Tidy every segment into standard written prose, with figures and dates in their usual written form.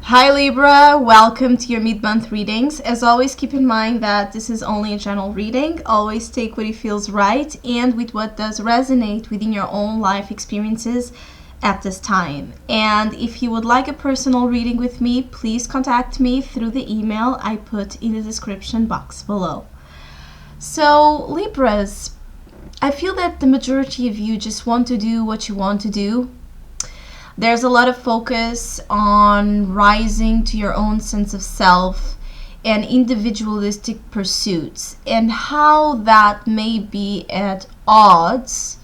Hi Libra, welcome to your mid-month readings. As always, keep in mind that this is only a general reading. Always take what it feels right and with what does resonate within your own life experiences at this time. And if you would like a personal reading with me, please contact me through the email I put in the description box below. So Libras, I feel that the majority of you just want to do what you want to do. There's a lot of focus on rising to your own sense of self and individualistic pursuits, and how that may be at odds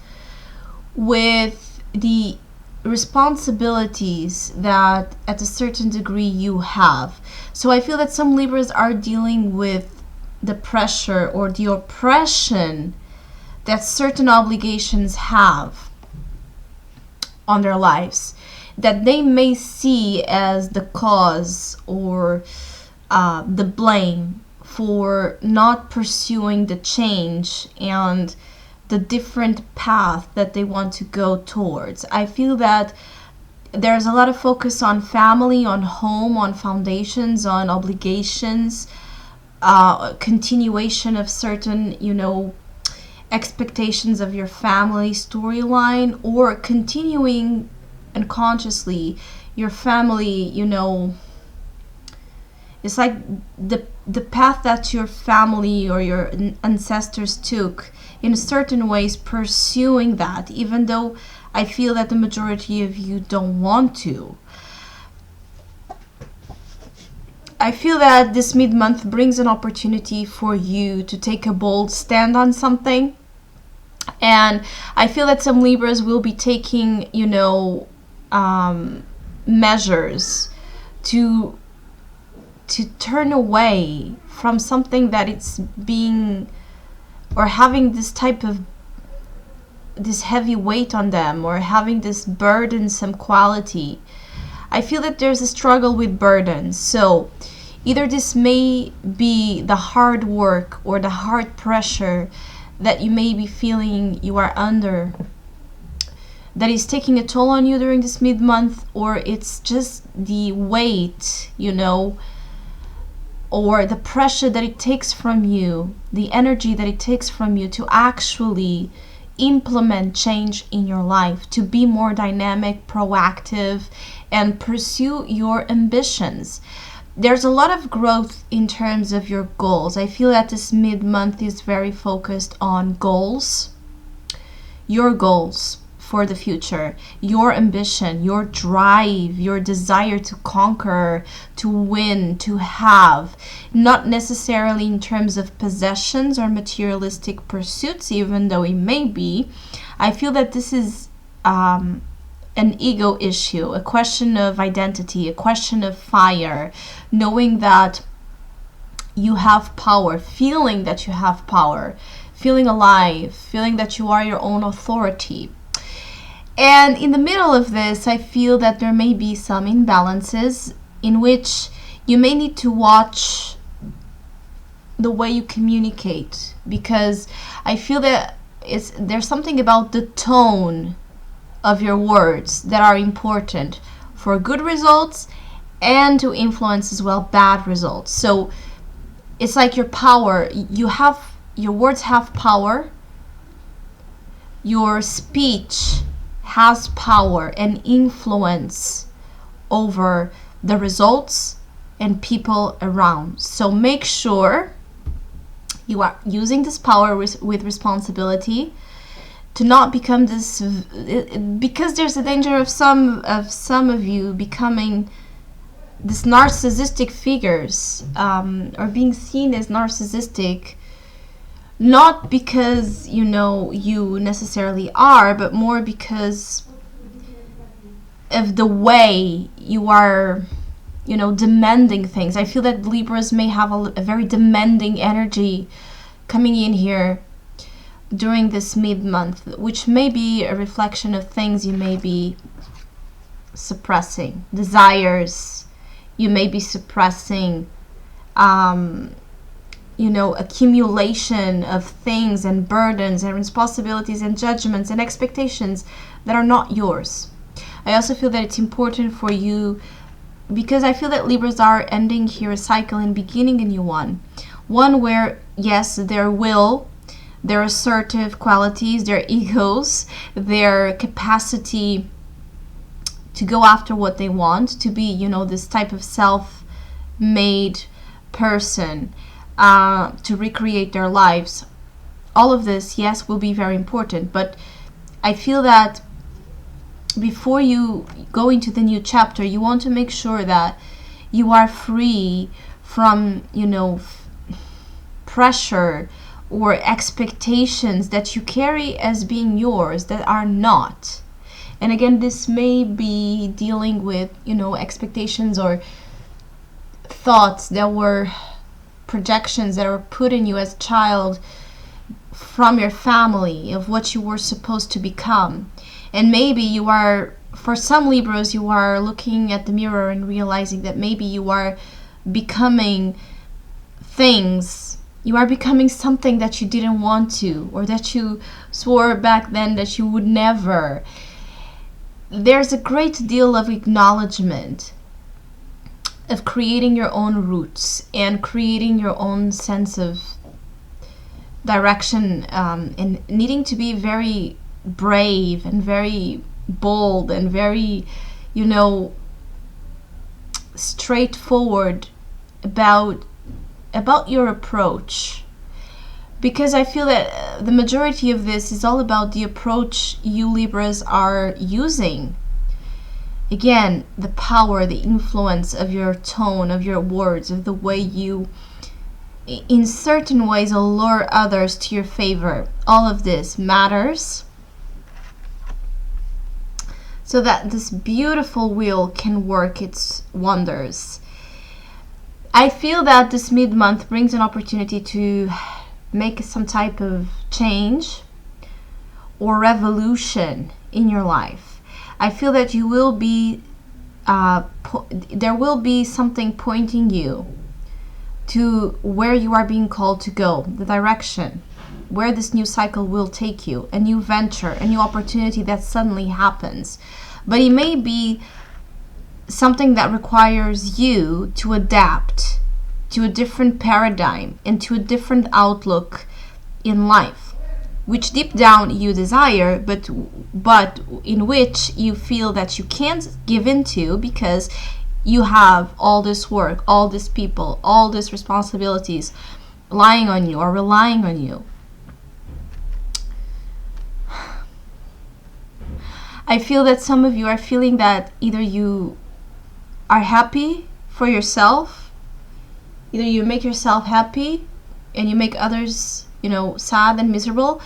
with the responsibilities that at a certain degree you have. So I feel that some Libras are dealing with the pressure or the oppression that certain obligations have on their lives, that they may see as the cause or the blame for not pursuing the change and the different path that they want to go towards. I feel that there's a lot of focus on family, on home, on foundations, on obligations, continuation of certain, expectations of your family storyline, or continuing unconsciously your family, it's like the path that your family or your ancestors took in certain ways, pursuing that, even though I feel that the majority of you don't want to. I feel that this mid-month brings an opportunity for you to take a bold stand on something. And I feel that some Libras will be taking, measures to turn away from something that it's being or having this heavy weight on them, or having this burdensome quality. I feel that there's a struggle with burdens. So either this may be the hard work or the hard pressure that you may be feeling you are under, that is taking a toll on you during this mid-month, or it's just the weight, or the pressure that it takes from you, the energy that it takes from you to actually implement change in your life, to be more dynamic, proactive, and pursue your ambitions. There's a lot of growth in terms of your goals. I feel that this mid-month is very focused on goals, your goals for the future, your ambition, your drive, your desire to conquer, to win, to have, not necessarily in terms of possessions or materialistic pursuits, even though it may be. I feel that this is an ego issue, a question of identity, a question of fire, knowing that you have power, feeling that you have power, feeling alive, feeling that you are your own authority. And in the middle of this, I feel that there may be some imbalances in which you may need to watch the way you communicate, because I feel that there's something about the tone of your words that are important for good results and to influence as well bad results. So it's like your power, your words have power, your speech has power and influence over the results and people around. So make sure you are using this power with responsibility, to not become this, because there's a danger of some of you becoming this narcissistic figures, or being seen as narcissistic, not because you necessarily are, but more because of the way you are demanding things. I feel that Libras may have a very demanding energy coming in here during this mid-month, which may be a reflection of things you may be suppressing, desires you may be suppressing, accumulation of things and burdens and responsibilities and judgments and expectations that are not yours. I also feel that it's important for you because I feel that Libras are ending here a cycle and beginning a new one. One where, yes, their assertive qualities, their egos, their capacity to go after what they want, to be, this type of self-made person, to recreate their lives. All of this, yes, will be very important, but I feel that before you go into the new chapter, you want to make sure that you are free from, pressure or expectations that you carry as being yours that are not. And again, this may be dealing with, expectations or thoughts that were projections that were put in you as a child from your family of what you were supposed to become. And maybe you are, for some Libras, you are looking at the mirror and realizing that maybe you are becoming things. You are becoming something that you didn't want to, or that you swore back then that you would never. There's a great deal of acknowledgement of creating your own roots and creating your own sense of direction, and needing to be very brave and very bold and very, straightforward about your approach, because I feel that the majority of this is all about the approach you Libras are using. Again, the power, the influence of your tone, of your words, of the way you, in certain ways, allure others to your favor. All of this matters so that this beautiful wheel can work its wonders. I feel that this mid-month brings an opportunity to make some type of change or revolution in your life. I feel that you will be, there will be something pointing you to where you are being called to go, the direction, where this new cycle will take you, a new venture, a new opportunity that suddenly happens. But it may be something that requires you to adapt to a different paradigm and to a different outlook in life, which deep down you desire, but in which you feel that you can't give into because you have all this work, all these people, all these responsibilities lying on you or relying on you. I feel that some of you are feeling that either you are happy for yourself, either you make yourself happy and you make others, sad and miserable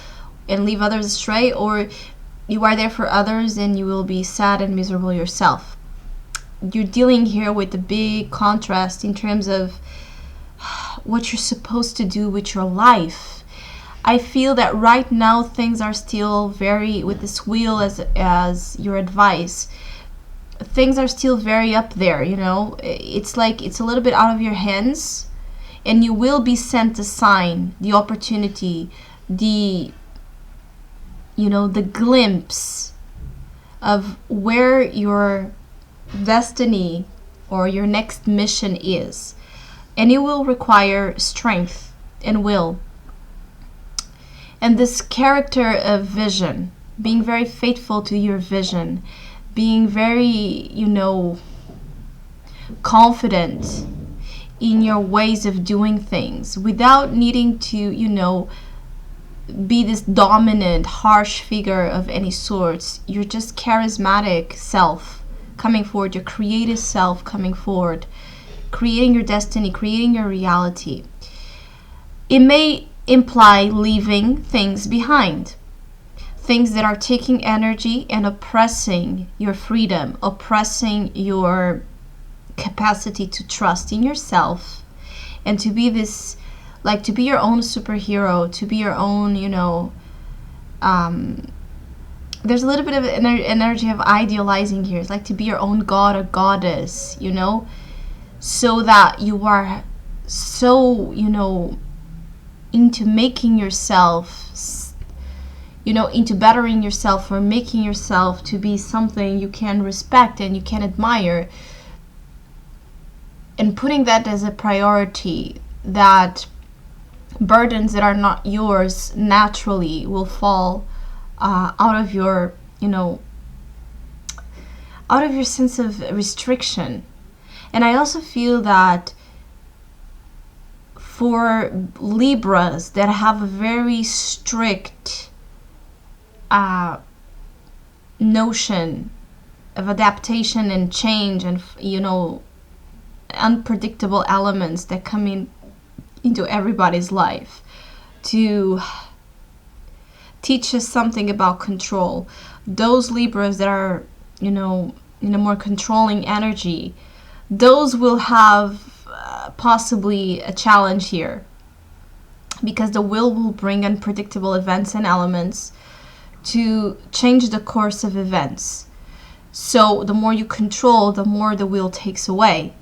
and leave others astray, or you are there for others and you will be sad and miserable yourself. You're dealing here with a big contrast in terms of what you're supposed to do with your life. I feel that right now things are still very, with this wheel as your advice, things are still very up there, It's like it's a little bit out of your hands, and you will be sent a sign, the opportunity, the glimpse of where your destiny or your next mission is. And it will require strength and will. And this character of vision, being very faithful to your vision, being very, confident in your ways of doing things without needing to, be this dominant, harsh figure of any sorts. You're just charismatic self coming forward, your creative self coming forward, creating your destiny, creating your reality. It may imply leaving things behind, things that are taking energy and oppressing your freedom, oppressing your capacity to trust in yourself and to be this, like, to be your own superhero, to be your own, there's a little bit of energy of idealizing here. It's like to be your own god or goddess, so that you are so, into making yourself, into bettering yourself or making yourself to be something you can respect and you can admire, and putting that as a priority, that burdens that are not yours naturally will fall out of your, out of your sense of restriction. And I also feel that for Libras that have a very strict notion of adaptation and change, and unpredictable elements that come into everybody's life to teach us something about control. Those Libras that are, in a more controlling energy, those will have possibly a challenge here, because the will bring unpredictable events and elements to change the course of events. So the more you control, the more the will takes away.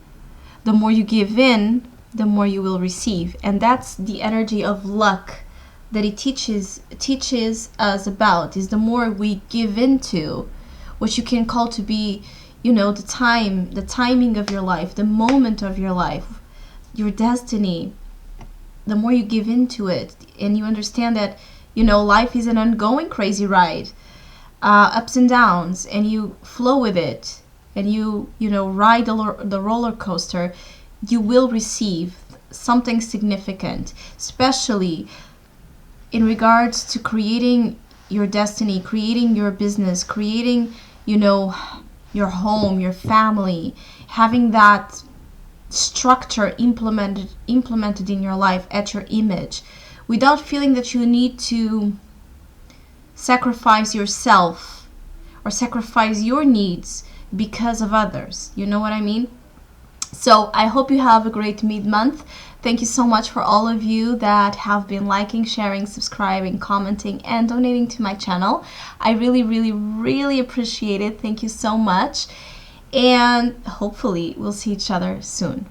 The more you give in, the more you will receive. And that's the energy of luck that it teaches us about, is the more we give into what you can call to be, the timing of your life, the moment of your life, your destiny. The more you give into it, and you understand that, life is an ongoing crazy ride, ups and downs, and you flow with it, and you ride the roller coaster, you will receive something significant, especially in regards to creating your destiny, creating your business, creating, your home, your family, having that structure implemented in your life at your image, without feeling that you need to sacrifice yourself or sacrifice your needs because of others. You know what I mean? So I hope you have a great mid-month. Thank you so much for all of you that have been liking, sharing, subscribing, commenting, and donating to my channel. I really, really, really appreciate it. Thank you so much. And hopefully we'll see each other soon.